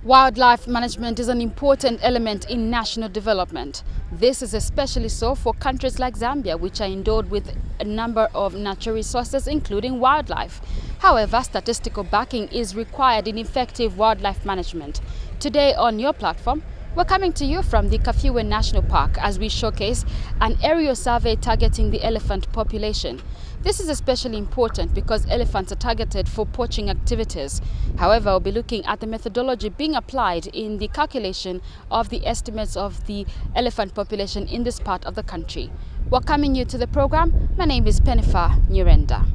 Wildlife management is an important element in national development. This is especially so for countries like Zambia, which are endowed with a number of natural resources, including wildlife. However, statistical backing is required in effective wildlife management. Today on your platform, we're coming to you from the Kafiwe National Park as we showcase an aerial survey targeting the elephant population. This is especially important because elephants are targeted for poaching activities. However, we'll be looking at the methodology being applied in the calculation of the estimates of the elephant population in this part of the country. Welcoming you to the program, my name is Penifa Nyurenda.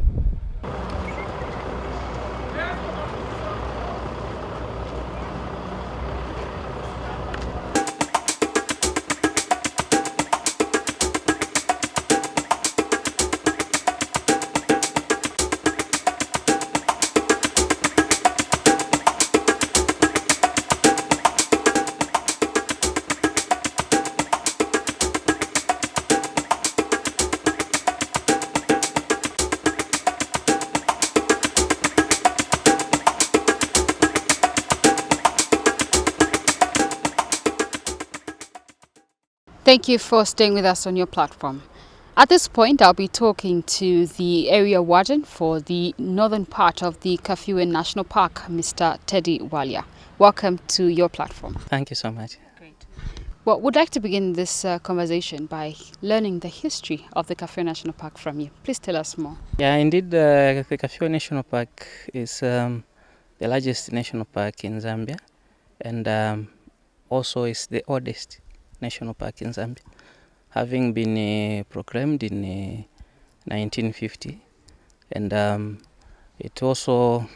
Thank you for staying with us on your platform. At this point, I'll be talking to the area warden for the northern part of the Kafiwe National Park, Mr. Teddy Walia. Welcome to your platform. Thank you so much. Great. Well, we'd like to begin this conversation by learning the history of the Kafiwe National Park from you. Please tell us more. Yeah, indeed, the Kafiwe National Park is the largest national park in Zambia, and also is the oldest national park in Zambia, having been proclaimed in 1950, and it also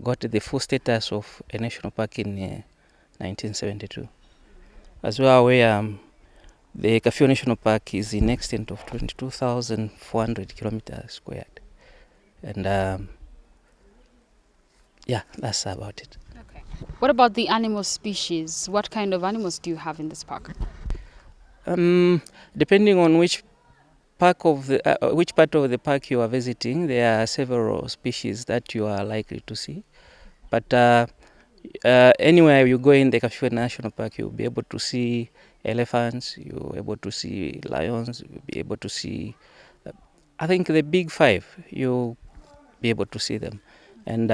got the full status of a national park in 1972. As we are aware, the Kafiwe National Park is in extent of 22,400 kilometers squared, and yeah, that's about it. What about the animal species? What kind of animals do you have in this park? Depending on which part of the park you are visiting, there are several species that you are likely to see. But anywhere you go in the Kafiwe National Park, you'll be able to see elephants, you'll be able to see lions, you'll be able to see, I think the big five, you'll be able to see them. And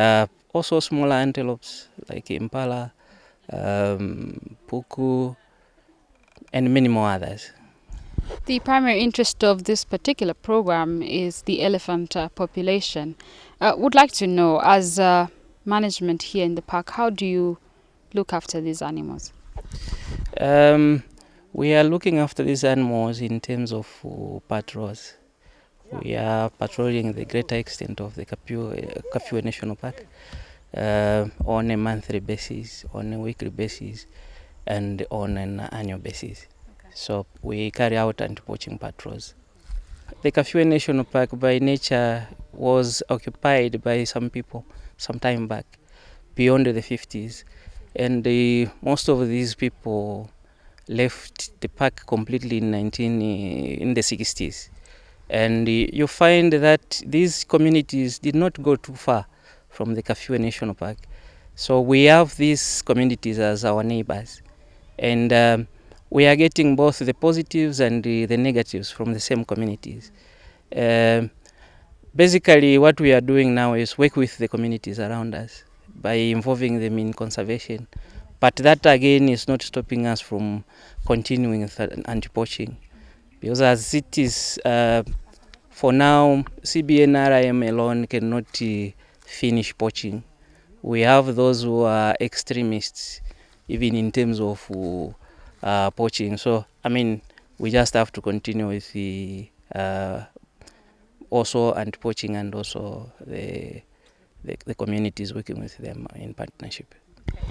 also smaller antelopes like impala, puku, and many more others. The primary interest of this particular program is the elephant population. Would like to know, as management here in the park, how do you look after these animals? We are looking after these animals in terms of patrols. We are patrolling the greater extent of the Kafiwe National Park on a monthly basis, on a weekly basis, and on an annual basis. Okay. So we carry out anti-poaching patrols. The Kafiwe National Park by nature was occupied by some people some time back, beyond the 50s, and most of these people left the park completely in the 60s. And you find that these communities did not go too far from the Kafiwe National Park. So we have these communities as our neighbors. And we are getting both the positives and the negatives from the same communities. Basically, what we are doing now is work with the communities around us by involving them in conservation. But that again is not stopping us from continuing with anti-poaching. Because as it is, for now, CBNRIM alone cannot finish poaching. We have those who are extremists, even in terms of poaching. So, I mean, we just have to continue with the also anti-poaching and also the communities working with them in partnership.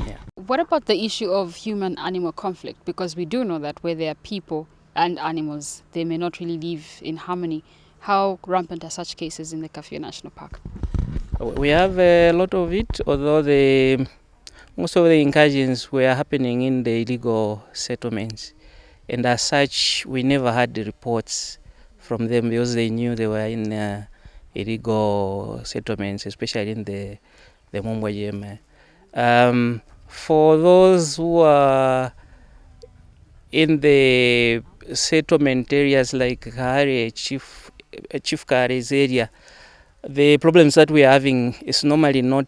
Yeah. What about the issue of human-animal conflict? Because we do know that where there are people and animals, they may not really live in harmony. How rampant are such cases in the Kafiwe National Park? We have a lot of it, although most of the incursions were happening in the illegal settlements. And as such, we never had the reports from them because they knew they were in illegal settlements, especially in the Mumbwa For those who are in the settlement areas like Kahare, Chief Kahare's area, the problems that we are having is normally not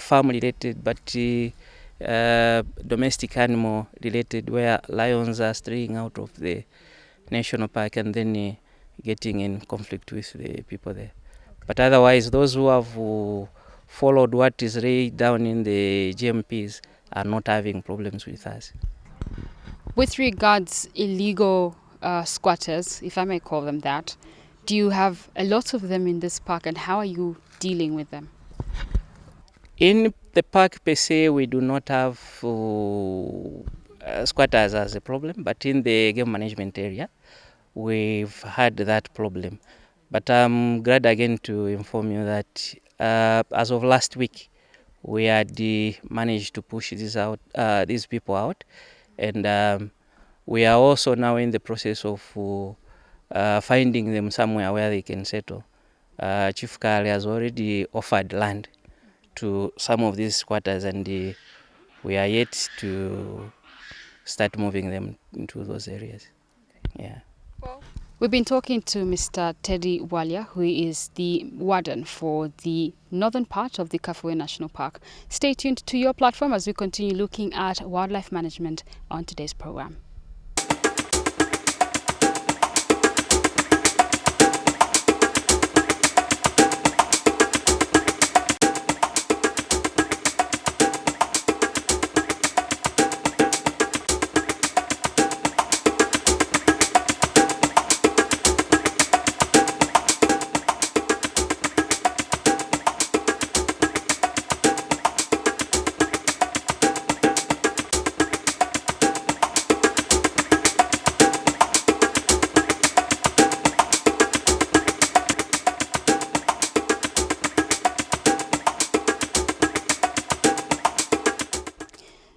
farm related, but domestic animal related, where lions are straying out of the national park and then getting in conflict with the people there. But otherwise, those who have followed what is laid down in the GMPs are not having problems with us. With regards illegal squatters, if I may call them that, do you have a lot of them in this park, and how are you dealing with them? In the park per se, we do not have squatters as a problem, but in the game management area, we've had that problem. But I'm glad again to inform you that as of last week, we had managed to push these people out, and we are also now in the process of finding them somewhere where they can settle. Chief Kale has already offered land to some of these squatters, and we are yet to start moving them into those areas. Yeah. We've been talking to Mr. Teddy Walia, who is the warden for the northern part of the Kafue National Park. Stay tuned to your platform as we continue looking at wildlife management on today's program.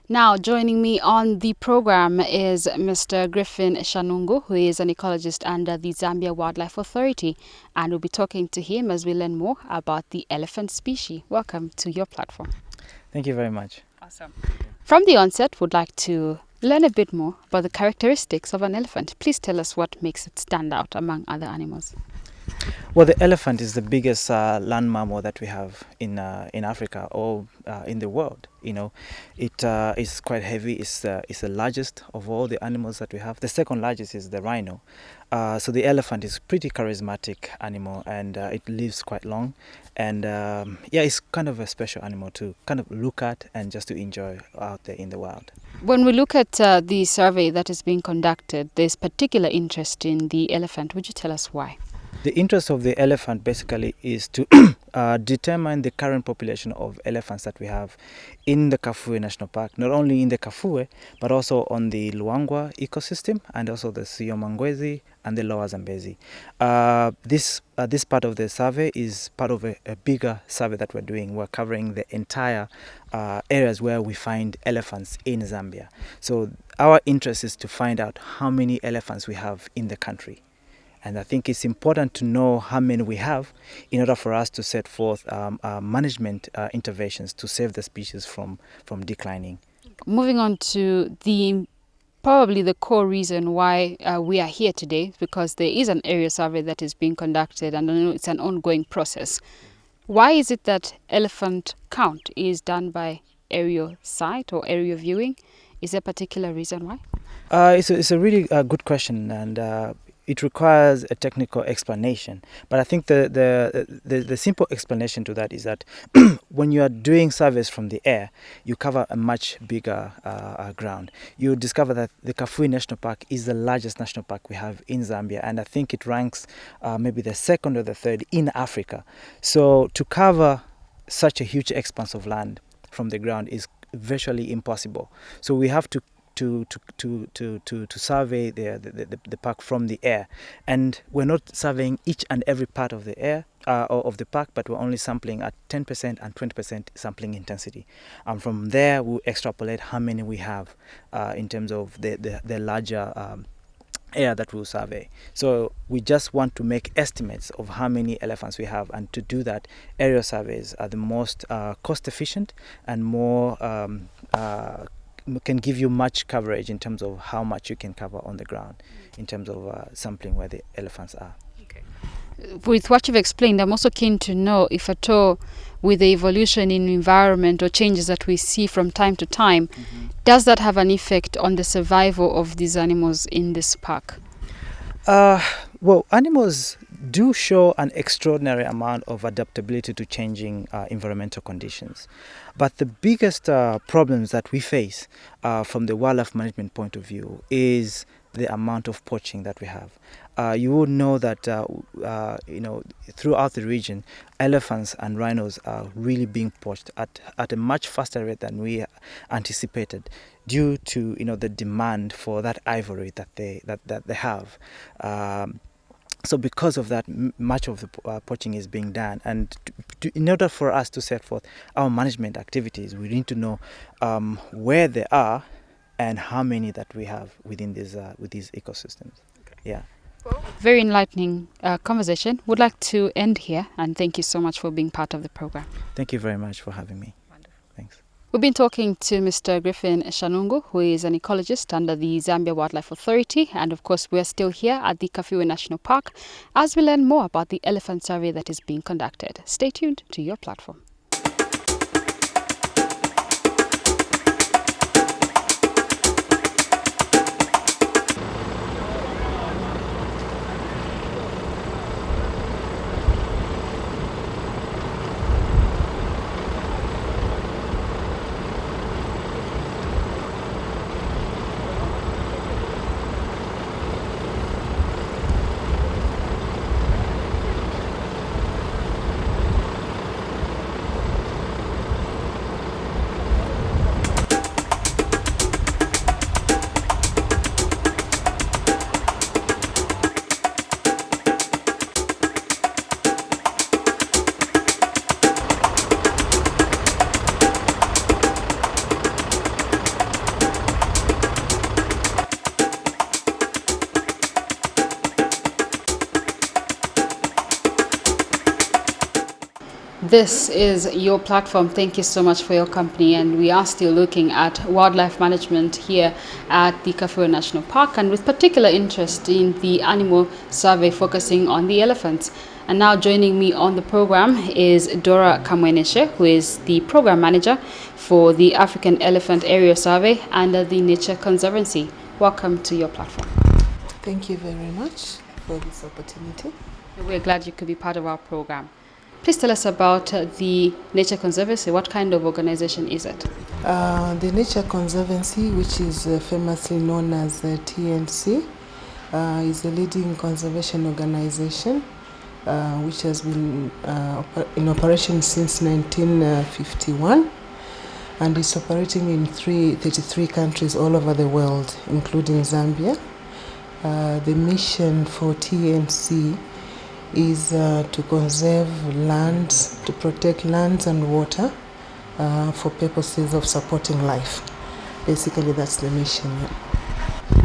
Now, joining me on the program is Mr. Griffin Shanungu, who is an ecologist under the Zambia Wildlife Authority, and we'll be talking to him as we learn more about the elephant species. Welcome to your platform. Thank you very much. Awesome. From the onset, we'd like to learn a bit more about the characteristics of an elephant. Please tell us what makes it stand out among other animals. Well, the elephant is the biggest land mammal that we have in Africa or in the world. You know, it is quite heavy. It's the largest of all the animals that we have. The second largest is the rhino. So the elephant is a pretty charismatic animal, and it lives quite long. And yeah, it's kind of a special animal to kind of look at and just to enjoy out there in the wild. When we look at the survey that is being conducted, there's particular interest in the elephant. Would you tell us why? The interest of the elephant basically is to determine the current population of elephants that we have in the Kafue National Park, not only in the Kafue, but also on the Luangwa ecosystem and also the Siomangwezi and the Lower Zambezi. This part of the survey is part of a bigger survey that we're doing. We're covering the entire areas where we find elephants in Zambia. So our interest is to find out how many elephants we have in the country. And I think it's important to know how many we have in order for us to set forth management interventions to save the species from declining. Moving on to probably the core reason why we are here today, because there is an area survey that is being conducted, and I know it's an ongoing process. Why is it that elephant count is done by aerial sight or aerial viewing? Is there a particular reason why? It's a really good question, and it requires a technical explanation. But I think the simple explanation to that is that when you are doing surveys from the air, you cover a much bigger ground. You discover that the Kafue National Park is the largest national park we have in Zambia, and I think it ranks maybe the second or the third in Africa. So to cover such a huge expanse of land from the ground is virtually impossible. So we have to survey the park from the air, and we're not surveying each and every part of the air of the park, but we're only sampling at 10% and 20% sampling intensity, and from there we'll extrapolate how many we have in terms of the larger area that we'll survey. So we just want to make estimates of how many elephants we have, and to do that, aerial surveys are the most cost efficient and more can give you much coverage in terms of how much you can cover on the ground in terms of sampling where the elephants are. With what you've explained, I'm also keen to know if at all, with the evolution in environment or changes that we see from time to time, does that have an effect on the survival of these animals in this park? Well, animals do show an extraordinary amount of adaptability to changing environmental conditions. But the biggest problems that we face from the wildlife management point of view is the amount of poaching that we have. You would know that throughout the region, elephants and rhinos are really being poached at a much faster rate than we anticipated, due to the demand for that ivory that they have. So because of that, much of the poaching is being done, and in order for us to set forth our management activities, we need to know where they are and how many that we have within these ecosystems. Yeah. Very enlightening conversation. Would like to end here, and thank you so much for being part of the program. Thank you very much for having me. Wonderful. Thanks. We've been talking to Mr. Griffin Shanungu, who is an ecologist under the Zambia Wildlife Authority, and of course we're still here at the Kafue National Park as we learn more about the elephant survey that is being conducted. Stay tuned to your platform. This is your platform. Thank you so much for your company, and we are still looking at wildlife management here at the Kafue National Park, and with particular interest in the animal survey focusing on the elephants. And now joining me on the program is Dora Kamweneshe, who is the program manager for the African Elephant Area Survey under the Nature Conservancy. Welcome to your platform. Thank you very much for this opportunity. We're glad you could be part of our program. Please tell us about the Nature Conservancy. What kind of organization is it? The Nature Conservancy, which is famously known as TNC, is a leading conservation organization which has been in operation since 1951 and is operating in 33 countries all over the world, including Zambia. The mission for TNC is to conserve lands, to protect lands and water for purposes of supporting life. Basically, that's the mission. Yeah.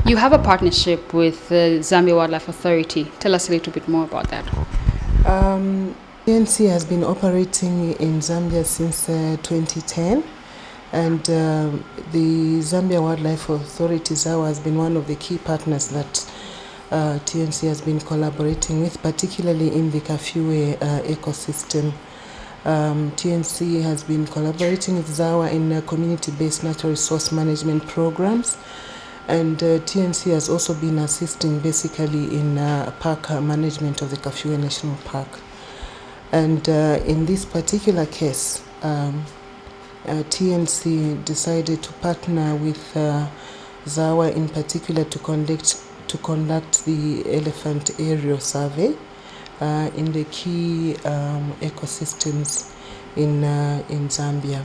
You have a partnership with the Zambia Wildlife Authority. Tell us a little bit more about that. TNC has been operating in Zambia since 2010, and the Zambia Wildlife Authority, ZAWA, has been one of the key partners that TNC has been collaborating with, particularly in the Kafue ecosystem. TNC has been collaborating with ZAWA in community-based natural resource management programs, and TNC has also been assisting basically in park management of the Kafue National Park. And in this particular case, TNC decided to partner with ZAWA in particular to conduct the elephant area survey in the key ecosystems in Zambia.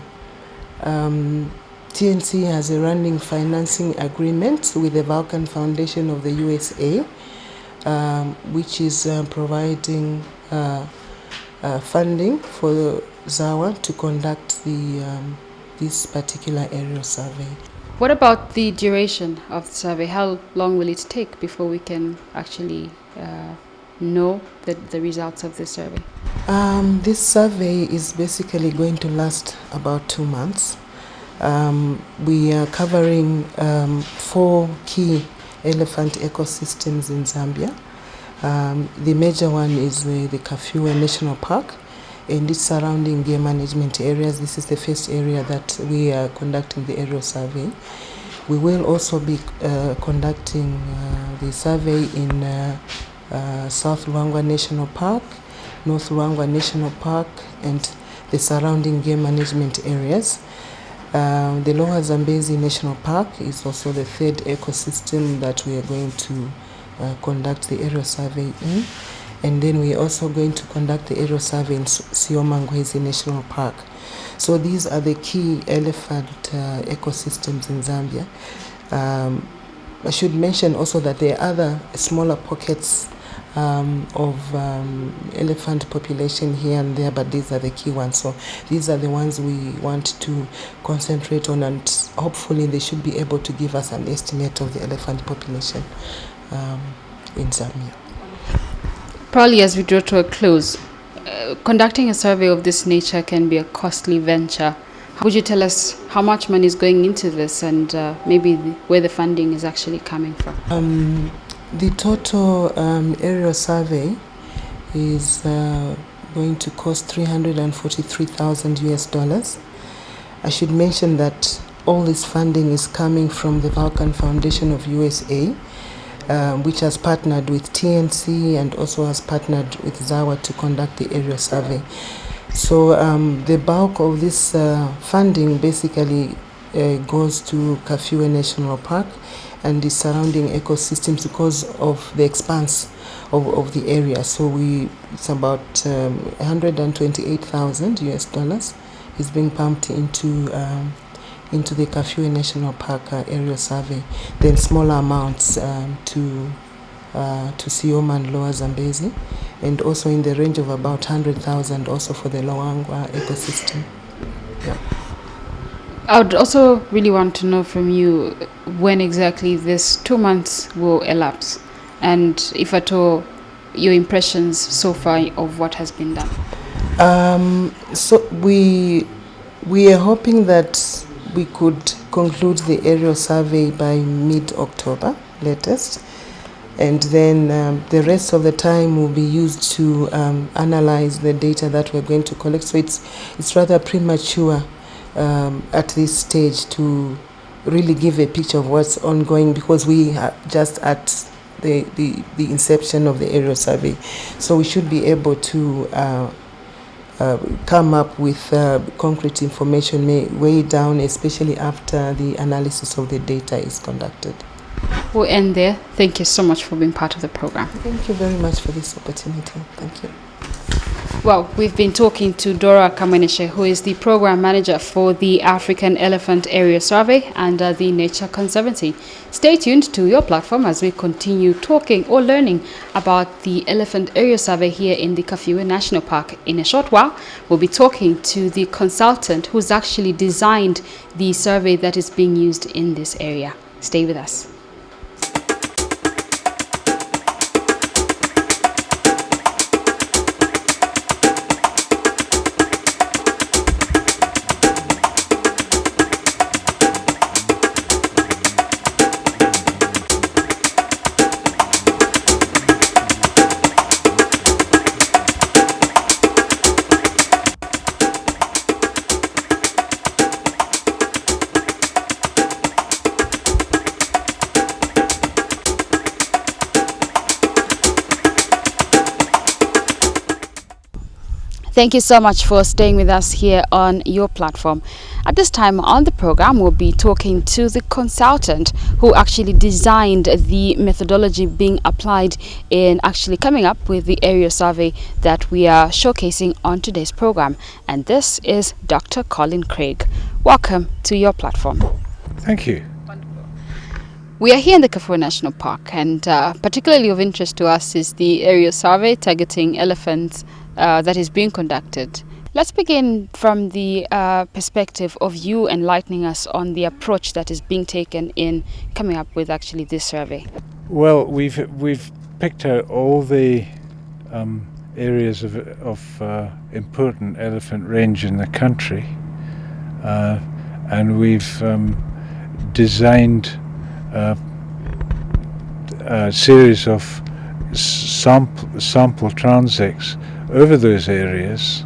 TNC has a running financing agreement with the Vulcan Foundation of the USA, which is providing funding for ZAWA to conduct this particular area survey. What about the duration of the survey? How long will it take before we can actually know the results of the survey? This survey is basically going to last about 2 months. We are covering 4 key elephant ecosystems in Zambia. The major one is the Kafue National Park and its surrounding game management areas. This is the first area that we are conducting the aerial survey. We will also be conducting the survey in South Luangwa National Park, North Luangwa National Park, and the surrounding game management areas. The Lower Zambezi National Park is also the 3rd ecosystem that we are going to conduct the aerial survey in. And then we are also going to conduct the aerial survey in Siomangwezi National Park. So these are the key elephant ecosystems in Zambia. I should mention also that there are other smaller pockets of elephant population here and there, but these are the key ones. So these are the ones we want to concentrate on, and hopefully they should be able to give us an estimate of the elephant population in Zambia. Probably as we draw to a close, conducting a survey of this nature can be a costly venture. Would you tell us how much money is going into this, and maybe where the funding is actually coming from? The total aerial survey is going to cost $343,000. I should mention that all this funding is coming from the Vulcan Foundation of USA, which has partnered with TNC and also has partnered with ZAWA to conduct the aerial survey. So the bulk of this funding basically goes to Kafue National Park and the surrounding ecosystems because of the expanse of the area. So it's about $128,000 is being pumped into the Kafue National Park area survey. Then smaller amounts to Sioma and Lower Zambezi, and also in the range of about 100,000 also for the Luangwa ecosystem. Yeah. I would also really want to know from you when exactly this 2 months will elapse, and if at all your impressions so far of what has been done. So we are hoping that we could conclude the aerial survey by mid-October latest, and then the rest of the time will be used to analyze the data that we're going to collect. So it's rather premature at this stage to really give a picture of what's ongoing, because we are just at the inception of the aerial survey. So we should be able to come up with concrete information way down, especially after the analysis of the data is conducted. We'll end there. Thank you so much for being part of the program. Thank you very much for this opportunity. Thank you. Well, we've been talking to Dora Kameneshe, who is the program manager for the African Elephant Area Survey under the Nature Conservancy. Stay tuned to your platform as we continue talking or learning about the Elephant Area Survey here in the Kafue National Park. In a short while, we'll be talking to the consultant who's actually designed the survey that is being used in this area. Stay with us. Thank you so much for staying with us here on your platform. At this time on the program, we'll be talking to the consultant who actually designed the methodology being applied in actually coming up with the area survey that we are showcasing on today's program. And this is Dr. Colin Craig. Welcome to your platform. Thank you. We are here in the Kafue National Park, and particularly of interest to us is the area survey targeting elephants that is being conducted. Let's begin from the perspective of you enlightening us on the approach that is being taken in coming up with actually this survey. Well, we've picked out all the areas of important elephant range in the country, and we've designed a series of sample transects over those areas.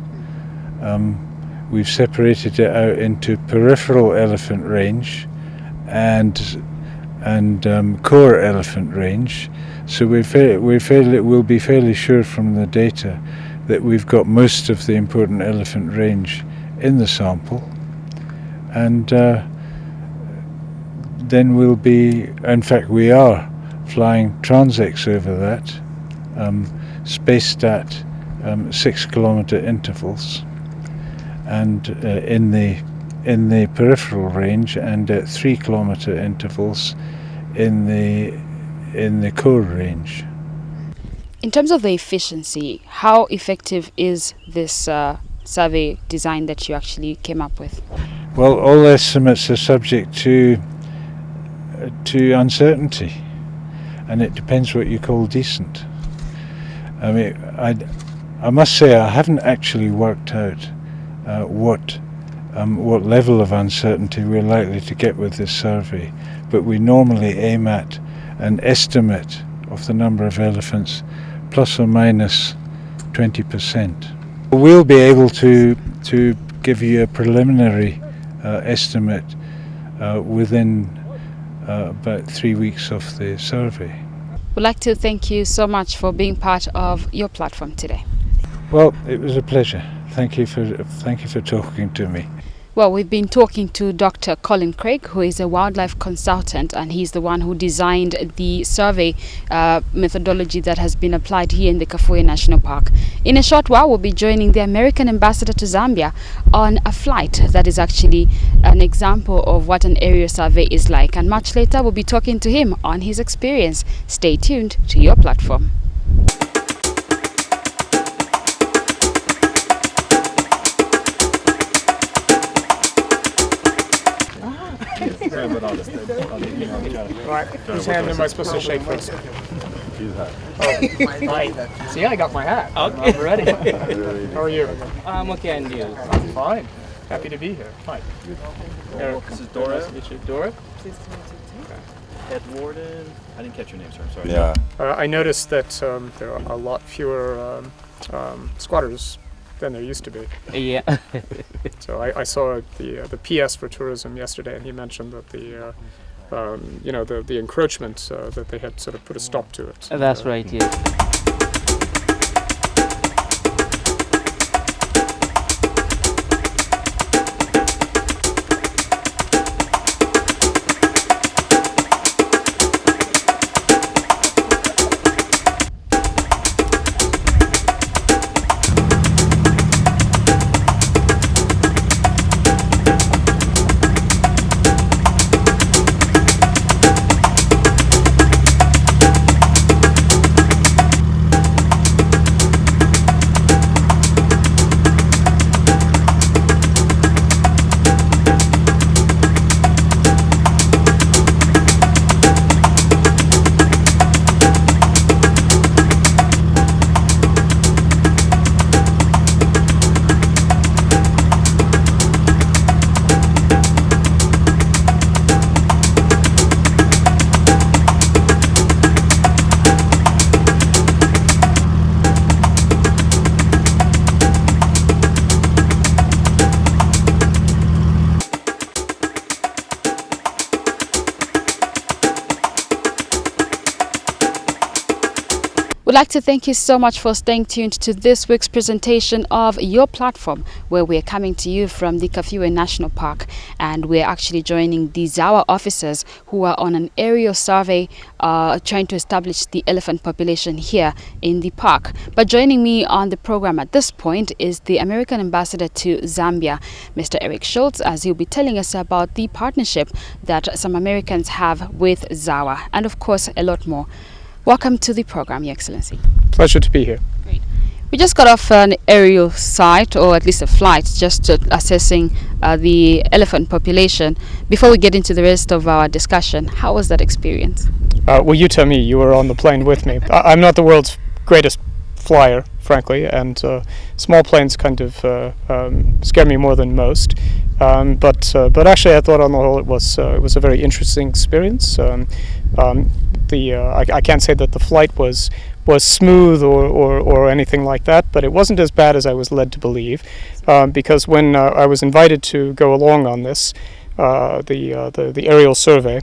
We've separated it out into peripheral elephant range and core elephant range. So we'll be fairly sure from the data that we've got most of the important elephant range in the sample, and then we'll be, in fact we are, flying transects over that, spaced at 6 kilometre intervals, and in the peripheral range, and at 3 kilometre intervals in the core range. In terms of the efficiency, how effective is this survey design that you actually came up with? Well, all estimates are subject to uncertainty, and it depends what you call decent. I mean, I must say I haven't actually worked out what level of uncertainty we're likely to get with this survey, but we normally aim at an estimate of the number of elephants plus or minus 20%. We'll be able to give you a preliminary estimate within about 3 weeks of the survey. We'd like to thank you so much for being part of your platform today. Well, it was a pleasure. Thank you for talking to me. Well, we've been talking to Dr. Colin Craig, who is a wildlife consultant, and he's the one who designed the survey methodology that has been applied here in the Kafue National Park. In a short while, we'll be joining the American ambassador to Zambia on a flight that is actually an example of what an area survey is like. And much later, we'll be talking to him on his experience. Stay tuned to your platform. Right, whose hand am I supposed to shake first? Oh, see, I got my hat. Okay. I'm ready. How are you? I'm okay, and you? I'm fine. Happy to be here. Hi. This is Dora. Nice to meet you. Dora? Pleased to meet you too. Ed Warden. I didn't catch your name, sir. I'm sorry. Yeah. I noticed that there are a lot fewer squatters than there used to be. Yeah. So I saw the PS for tourism yesterday, and he mentioned that the encroachment that they had sort of put a stop to it. That's right, yes. We'd like to thank you so much for staying tuned to this week's presentation of Your Platform, where we're coming to you from the Kafue National Park, and we're actually joining the ZAWA officers who are on an aerial survey trying to establish the elephant population here in the park. But joining me on the program at this point is the American ambassador to Zambia, Mr. Eric Schultz, as he'll be telling us about the partnership that some Americans have with ZAWA, and of course a lot more. Welcome to the program, Your Excellency. Pleasure to be here. Great. We just got off an aerial site, or at least a flight, just assessing the elephant population. Before we get into the rest of our discussion, how was that experience? Well, you tell me. You were on the plane with me. I'm not the world's greatest flyer, frankly, and small planes kind of scare me more than most. But actually, I thought on the whole it was a very interesting experience. I can't say that the flight was smooth or anything like that, but it wasn't as bad as I was led to believe, because when I was invited to go along on this, the aerial survey,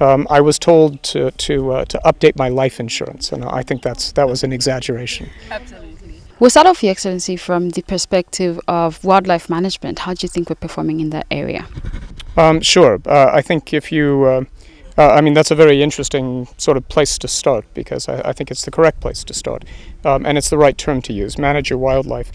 I was told to update my life insurance, and I think that was an exaggeration. Absolutely. We'll start off, Your Excellency, from the perspective of wildlife management. How do you think we're performing in that area? Sure. I think if you that's a very interesting sort of place to start, because I think it's the correct place to start, and it's the right term to use, manage your wildlife.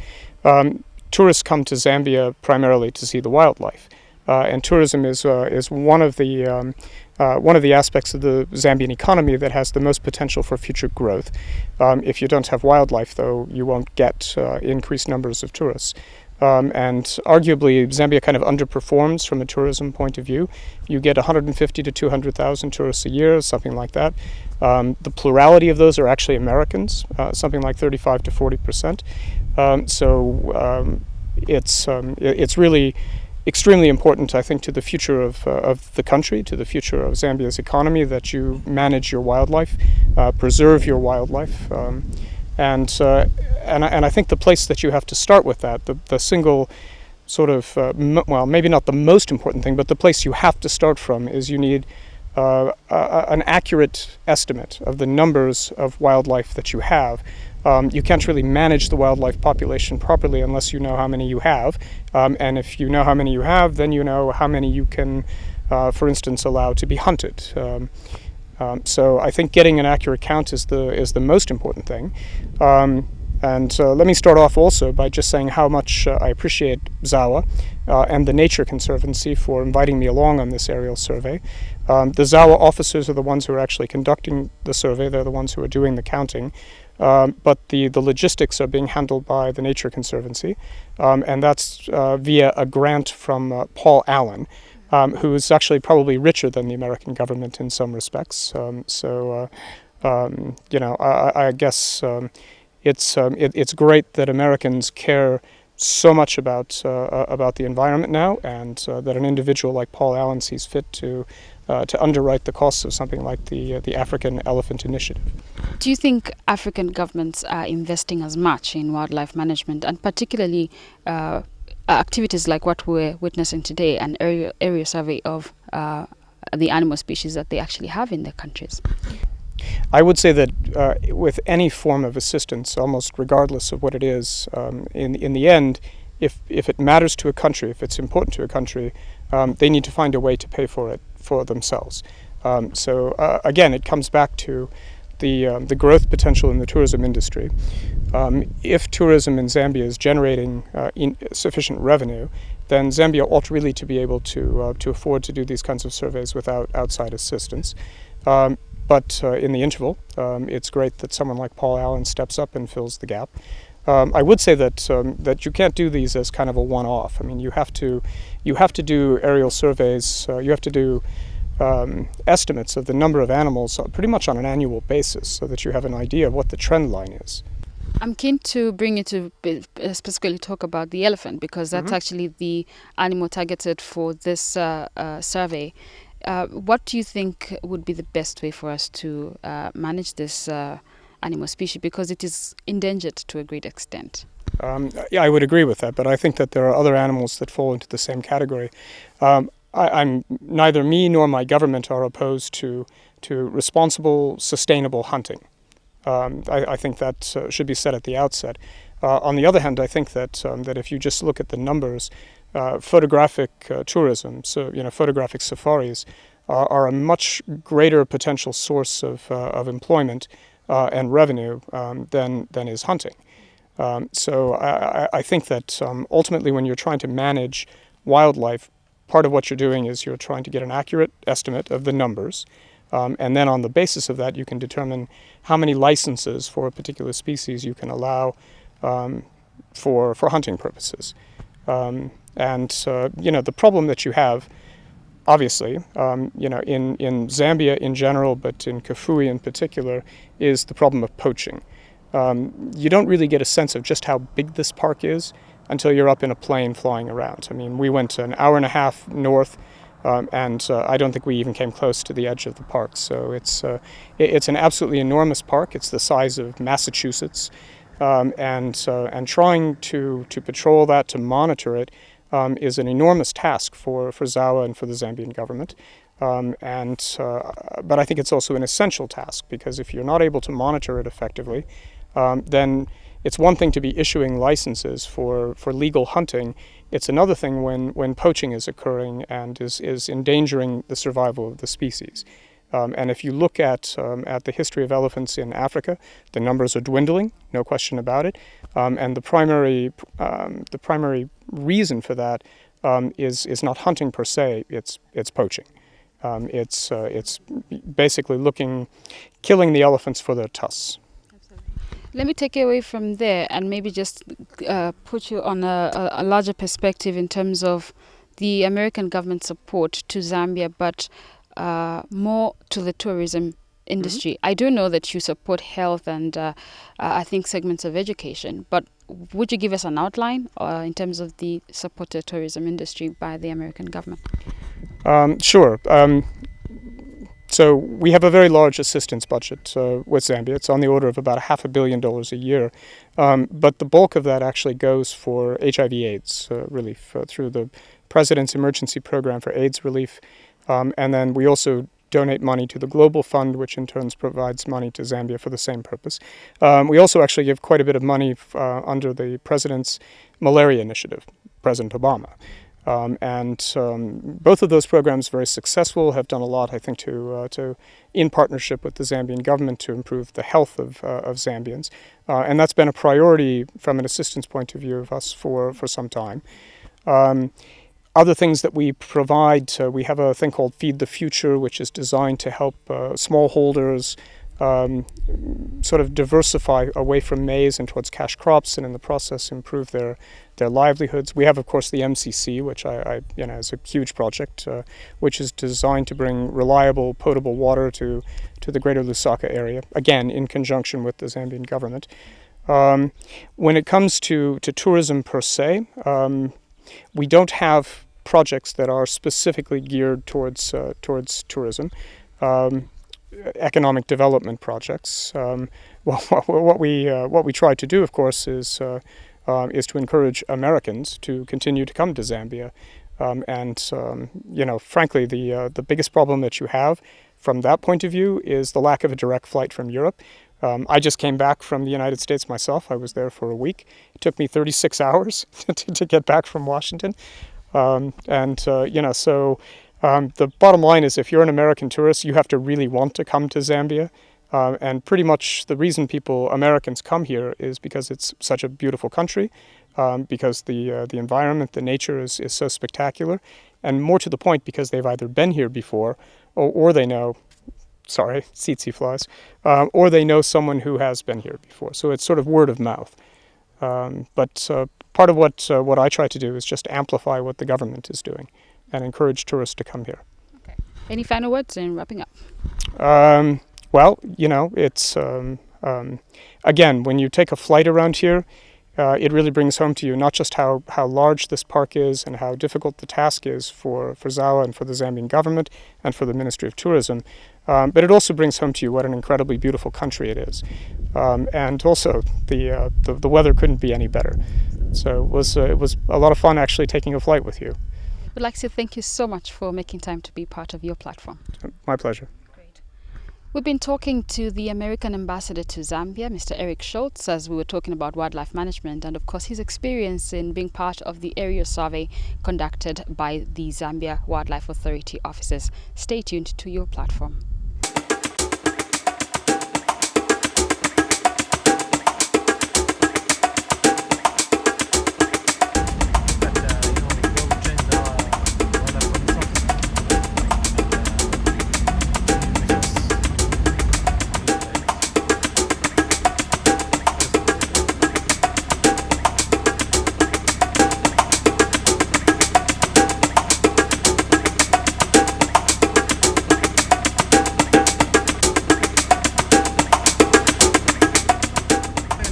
Tourists come to Zambia primarily to see the wildlife, and tourism is one of the aspects of the Zambian economy that has the most potential for future growth. If you don't have wildlife, though, you won't get increased numbers of tourists. And arguably, Zambia kind of underperforms from a tourism point of view. You get 150 to 200,000 tourists a year, something like that. The plurality of those are actually Americans, something like 35 to 40%. It's really extremely important, I think, to the future of the country, to the future of Zambia's economy, that you manage your wildlife, preserve your wildlife. And I think the place that you have to start with that, the single sort of, maybe not the most important thing, but the place you have to start from is you need an accurate estimate of the numbers of wildlife that you have. You can't really manage the wildlife population properly unless you know how many you have. And if you know how many you have, then you know how many you can, for instance, allow to be hunted. So I think getting an accurate count is the most important thing. Let me start off also by just saying how much I appreciate ZAWA and the Nature Conservancy for inviting me along on this aerial survey. The ZAWA officers are the ones who are actually conducting the survey. They're the ones who are doing the counting. But the logistics are being handled by the Nature Conservancy, and that's via a grant from Paul Allen, who is actually probably richer than the American government in some respects. I guess it's great that Americans care so much about the environment now, and that an individual like Paul Allen sees fit to underwrite the costs of something like the African Elephant Initiative. Do you think African governments are investing as much in wildlife management, and particularly activities like what we're witnessing today, an area survey of the animal species that they actually have in their countries? I would say that with any form of assistance, almost regardless of what it is, in the end, if it matters to a country, if it's important to a country, they need to find a way to pay for it for themselves. Again, it comes back to the growth potential in the tourism industry. If tourism in Zambia is generating sufficient revenue, then Zambia ought really to be able to afford to do these kinds of surveys without outside assistance. But in the interval, it's great that someone like Paul Allen steps up and fills the gap. I would say that you can't do these as kind of a one-off. I mean, you have to do aerial surveys. You have to do estimates of the number of animals pretty much on an annual basis, so that you have an idea of what the trend line is. I'm keen to bring you to specifically talk about the elephant, because that's actually the animal targeted for this survey. What do you think would be the best way for us to manage this animal species, because it is endangered to a great extent? Yeah, I would agree with that, but I think that there are other animals that fall into the same category. I'm neither me nor my government are opposed to responsible, sustainable hunting. I think that should be said at the outset. On the other hand, I think that if you just look at the numbers, photographic tourism, so photographic safaris, are a much greater potential source of employment and revenue than is hunting. So I think that ultimately, when you're trying to manage wildlife, part of what you're doing is you're trying to get an accurate estimate of the numbers, and then on the basis of that, you can determine how many licenses for a particular species you can allow for hunting purposes. The problem that you have, obviously, in Zambia in general, but in Kafue in particular, is the problem of poaching. You don't really get a sense of just how big this park is until you're up in a plane flying around. I mean, we went an hour and a half north, and I don't think we even came close to the edge of the park. So it's an absolutely enormous park. It's the size of Massachusetts, and trying to patrol that, to monitor it, is an enormous task for ZAWA and for the Zambian government. But I think it's also an essential task, because if you're not able to monitor it effectively, then it's one thing to be issuing licenses for legal hunting. It's another thing when poaching is occurring and is endangering the survival of the species. And if you look at the history of elephants in Africa, the numbers are dwindling, no question about it. And the primary reason for that is not hunting per se; it's poaching. It's basically killing the elephants for their tusks. Let me take you away from there and maybe just put you on a larger perspective in terms of the American government support to Zambia, but more to the tourism industry. I do know that you support health and I think segments of education, but would you give us an outline in terms of the support to the tourism industry by the American government? Sure. So we have a very large assistance budget with Zambia. It's on the order of about $500 million a year. But the bulk of that actually goes for HIV/AIDS relief through the President's Emergency Program for AIDS Relief. And then we also donate money to the Global Fund, which in turn provides money to Zambia for the same purpose. We also actually give quite a bit of money under the President's Malaria Initiative, President Obama. Both of those programs very successful, have done a lot, I think, to in partnership with the Zambian government to improve the health of Zambians. And that's been a priority from an assistance point of view of us for some time. Other things that we provide, we have a thing called Feed the Future, which is designed to help smallholders sort of diversify away from maize and towards cash crops, and in the process improve their livelihoods. We have, of course, the MCC, which is a huge project, which is designed to bring reliable, potable water to the greater Lusaka area, again, in conjunction with the Zambian government. When it comes to tourism per se, we don't have projects that are specifically geared towards tourism. Economic development projects. What we try to do, of course, is to encourage Americans to continue to come to Zambia. Frankly, the biggest problem that you have from that point of view is the lack of a direct flight from Europe. I just came back from the United States myself. I was there for a week. It took me 36 hours to get back from Washington. The bottom line is, if you're an American tourist, you have to really want to come to Zambia. And pretty much the reason Americans come here is because it's such a beautiful country, because the environment, the nature is so spectacular, and more to the point, because they've either been here before or they know, tsetse flies, or they know someone who has been here before. So it's sort of word of mouth. But part of what I try to do is just amplify what the government is doing and encourage tourists to come here. Okay. Any final words in wrapping up? It's again, when you take a flight around here, it really brings home to you not just how large this park is and how difficult the task is for ZAWA and for the Zambian government and for the Ministry of Tourism, but it also brings home to you what an incredibly beautiful country it is. And also, the weather couldn't be any better. So it was a lot of fun actually taking a flight with you. I'd like to thank you so much for making time to be part of your platform. My pleasure. Great. We've been talking to the American ambassador to Zambia, Mr. Eric Schultz, as we were talking about wildlife management and, of course, his experience in being part of the area survey conducted by the Zambia Wildlife Authority officers. Stay tuned to your platform.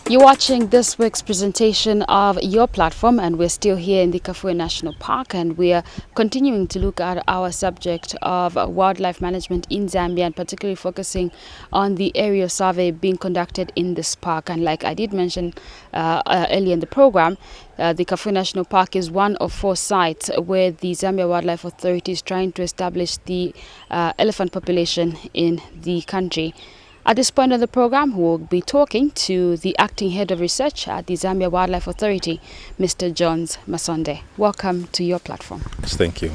You're watching this week's presentation of Your Platform, and we're still here in the Kafue National Park, and we are continuing to look at our subject of wildlife management in Zambia, and particularly focusing on the area survey being conducted in this park. And like I did mention earlier in the program, the Kafue National Park is one of 4 sites where the Zambia Wildlife Authority is trying to establish the elephant population in the country. At this point of the program, we'll be talking to the acting head of research at the Zambia Wildlife Authority, Mr. Jones Masonde. Welcome to Your Platform. Yes, thank you.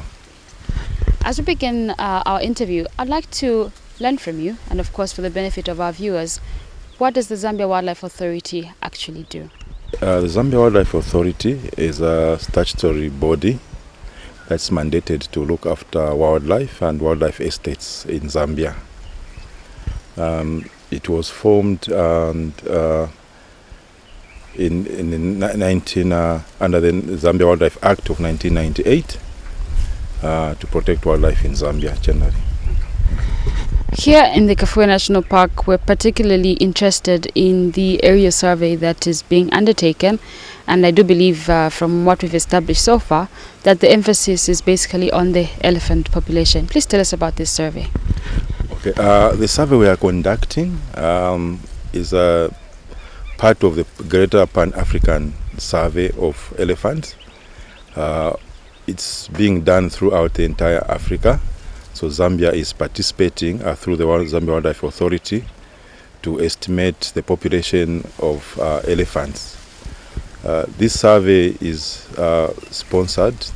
As we begin our interview, I'd like to learn from you, and of course for the benefit of our viewers, what does the Zambia Wildlife Authority actually do? The Zambia Wildlife Authority is a statutory body that's mandated to look after wildlife and wildlife estates in Zambia. It was formed under the Zambia Wildlife Act of 1998 to protect wildlife in Zambia generally. Here in the Kafue National Park, we're particularly interested in the area survey that is being undertaken, and I do believe from what we've established so far that the emphasis is basically on the elephant population. Please tell us about this survey. Okay, the survey we are conducting is a part of the greater Pan-African survey of elephants. It's being done throughout the entire Africa. So Zambia is participating through the Zambia Wildlife Authority to estimate the population of elephants. This survey is sponsored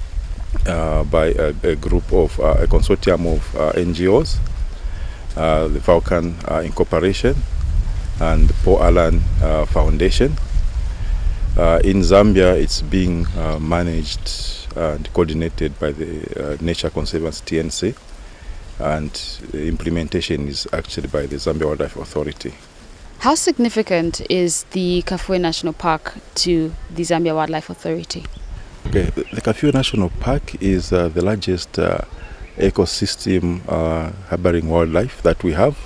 by a group of a consortium of NGOs, the Vulcan Incorporation and the Paul Allen Foundation. In Zambia, it's being managed and coordinated by the Nature Conservancy TNC, and the implementation is actually by the Zambia Wildlife Authority. How significant is the Kafue National Park to the Zambia Wildlife Authority? Okay, the Kafue National Park is the largest ecosystem harboring wildlife that we have,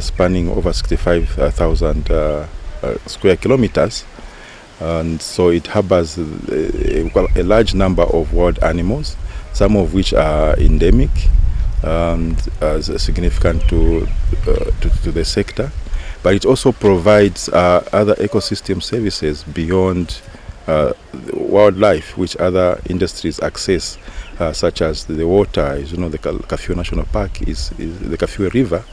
spanning over 65,000 square kilometers, and so it harbors a large number of wild animals, some of which are endemic and significant to the sector, but it also provides other ecosystem services beyond wildlife, which other industries access, such as the water. As you know, the Kafue National Park is the Kafue River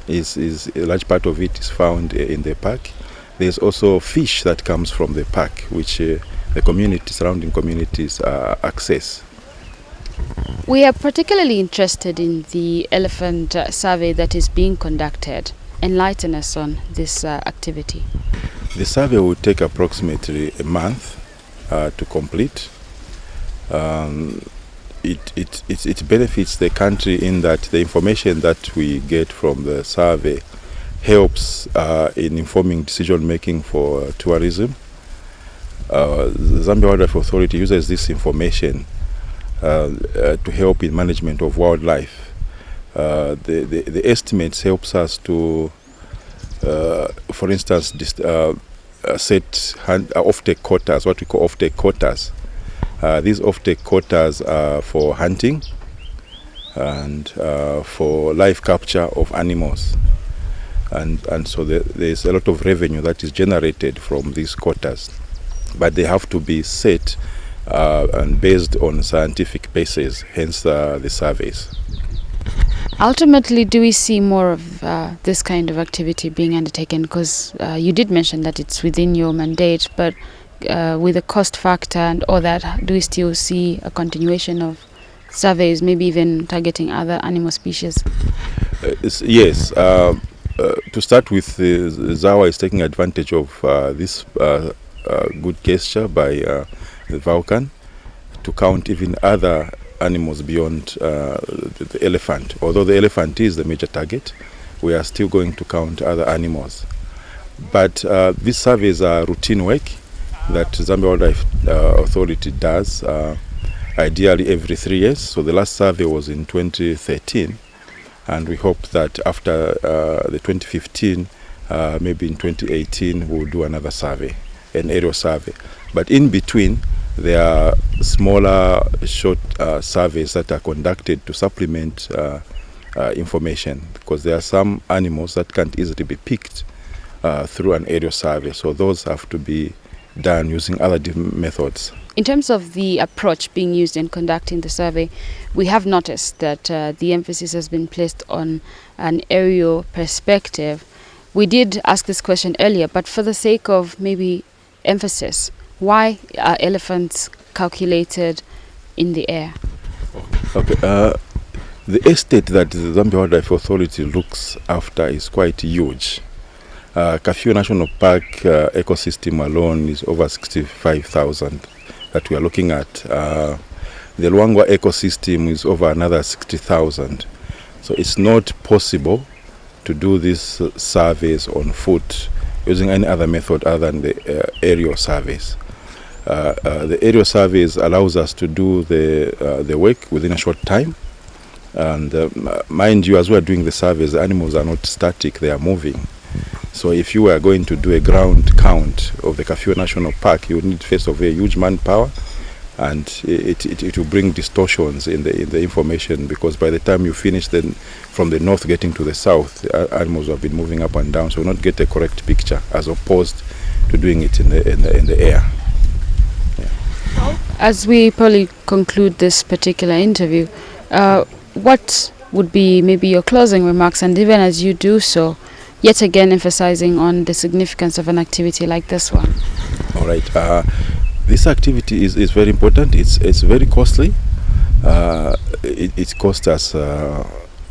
is a large part of it is found in the park. There's also fish that comes from the park, which the surrounding communities access. We are particularly interested in the elephant survey that is being conducted. Enlighten us on this activity. The survey will take approximately a month to complete. It benefits the country in that the information that we get from the survey helps in informing decision making for tourism. The Zambia Wildlife Authority uses this information to help in management of wildlife. The estimates helps us to, for instance, set off-take quotas, what we call off-take quotas. These off-take quotas are for hunting and for live capture of animals. And so there's a lot of revenue that is generated from these quotas, but they have to be set and based on scientific basis, hence the surveys. Ultimately, do we see more of this kind of activity being undertaken? Because you did mention that it's within your mandate, but with the cost factor and all that, do we still see a continuation of surveys, maybe even targeting other animal species? Yes. To start with, ZAWA is taking advantage of this good gesture by the Vulcan to count even other animals beyond the elephant. Although the elephant is the major target, we are still going to count other animals. But these surveys are routine work that Zambia Wildlife Authority does ideally every 3 years. So the last survey was in 2013, and we hope that after the 2015 maybe in 2018 we'll do another survey, an aerial survey. But in between, there are smaller, short surveys that are conducted to supplement information, because there are some animals that can't easily be picked through an aerial survey. So those have to be done using other methods. In terms of the approach being used in conducting the survey, we have noticed that the emphasis has been placed on an aerial perspective. We did ask this question earlier, but for the sake of maybe emphasis, why are elephants calculated in the air? Okay, the estate that the Zambia Wildlife Authority looks after is quite huge. Kafue National Park ecosystem alone is over 65,000 that we are looking at. The Luangwa ecosystem is over another 60,000. So it's not possible to do these surveys on foot using any other method other than the aerial surveys. The aerial surveys allows us to do the work within a short time. And mind you, as we are doing the surveys, the animals are not static, they are moving. So if you are going to do a ground count of the Kafue National Park, you need first of all a huge manpower, and it will bring distortions in the information, because by the time you finish then from the north getting to the south, the animals have been moving up and down, so you'll not get a correct picture as opposed to doing it in the air. Yeah. As we probably conclude this particular interview, what would be maybe your closing remarks, and even as you do so, yet again emphasizing on the significance of an activity like this one? All right. This activity is very important. It's very costly. It cost us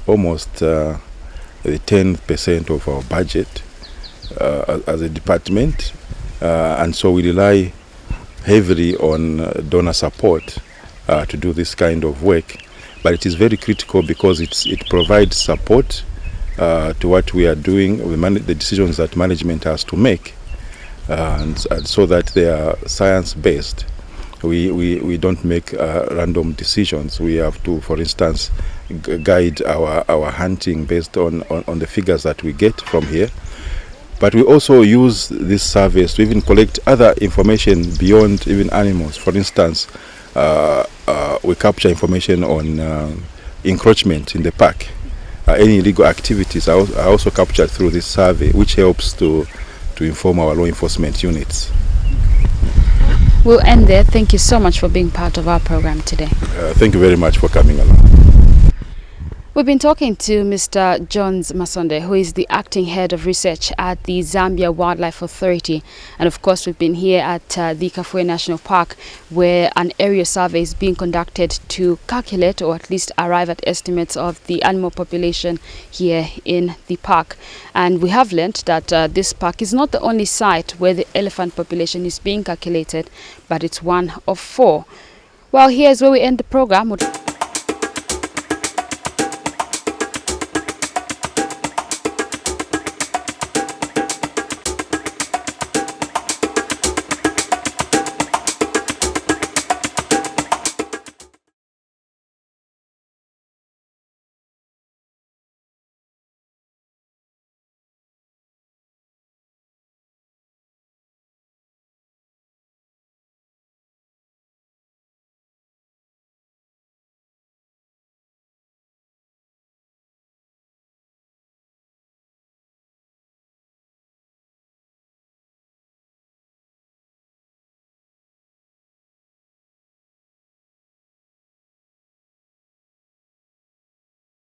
almost the 10% of our budget as a department, and so we rely heavily on donor support to do this kind of work. But it is very critical because it provides support to what we are doing, the decisions that management has to make, and so that they are science-based. We don't make random decisions. We have to, for instance, guide our hunting based on the figures that we get from here. But we also use these surveys to even collect other information beyond even animals. For instance, we capture information on encroachment in the park. Any illegal activities are also captured through this survey, which helps to inform our law enforcement units. We'll end there. Thank you so much for being part of our program today. Thank you very much for coming along. We've been talking to Mr. Jones Masonde, who is the acting head of research at the Zambia Wildlife Authority. And of course, we've been here at the Kafue National Park, where an area survey is being conducted to calculate or at least arrive at estimates of the animal population here in the park. And we have learned that this park is not the only site where the elephant population is being calculated, but it's one of 4. Well, here's where we end the program.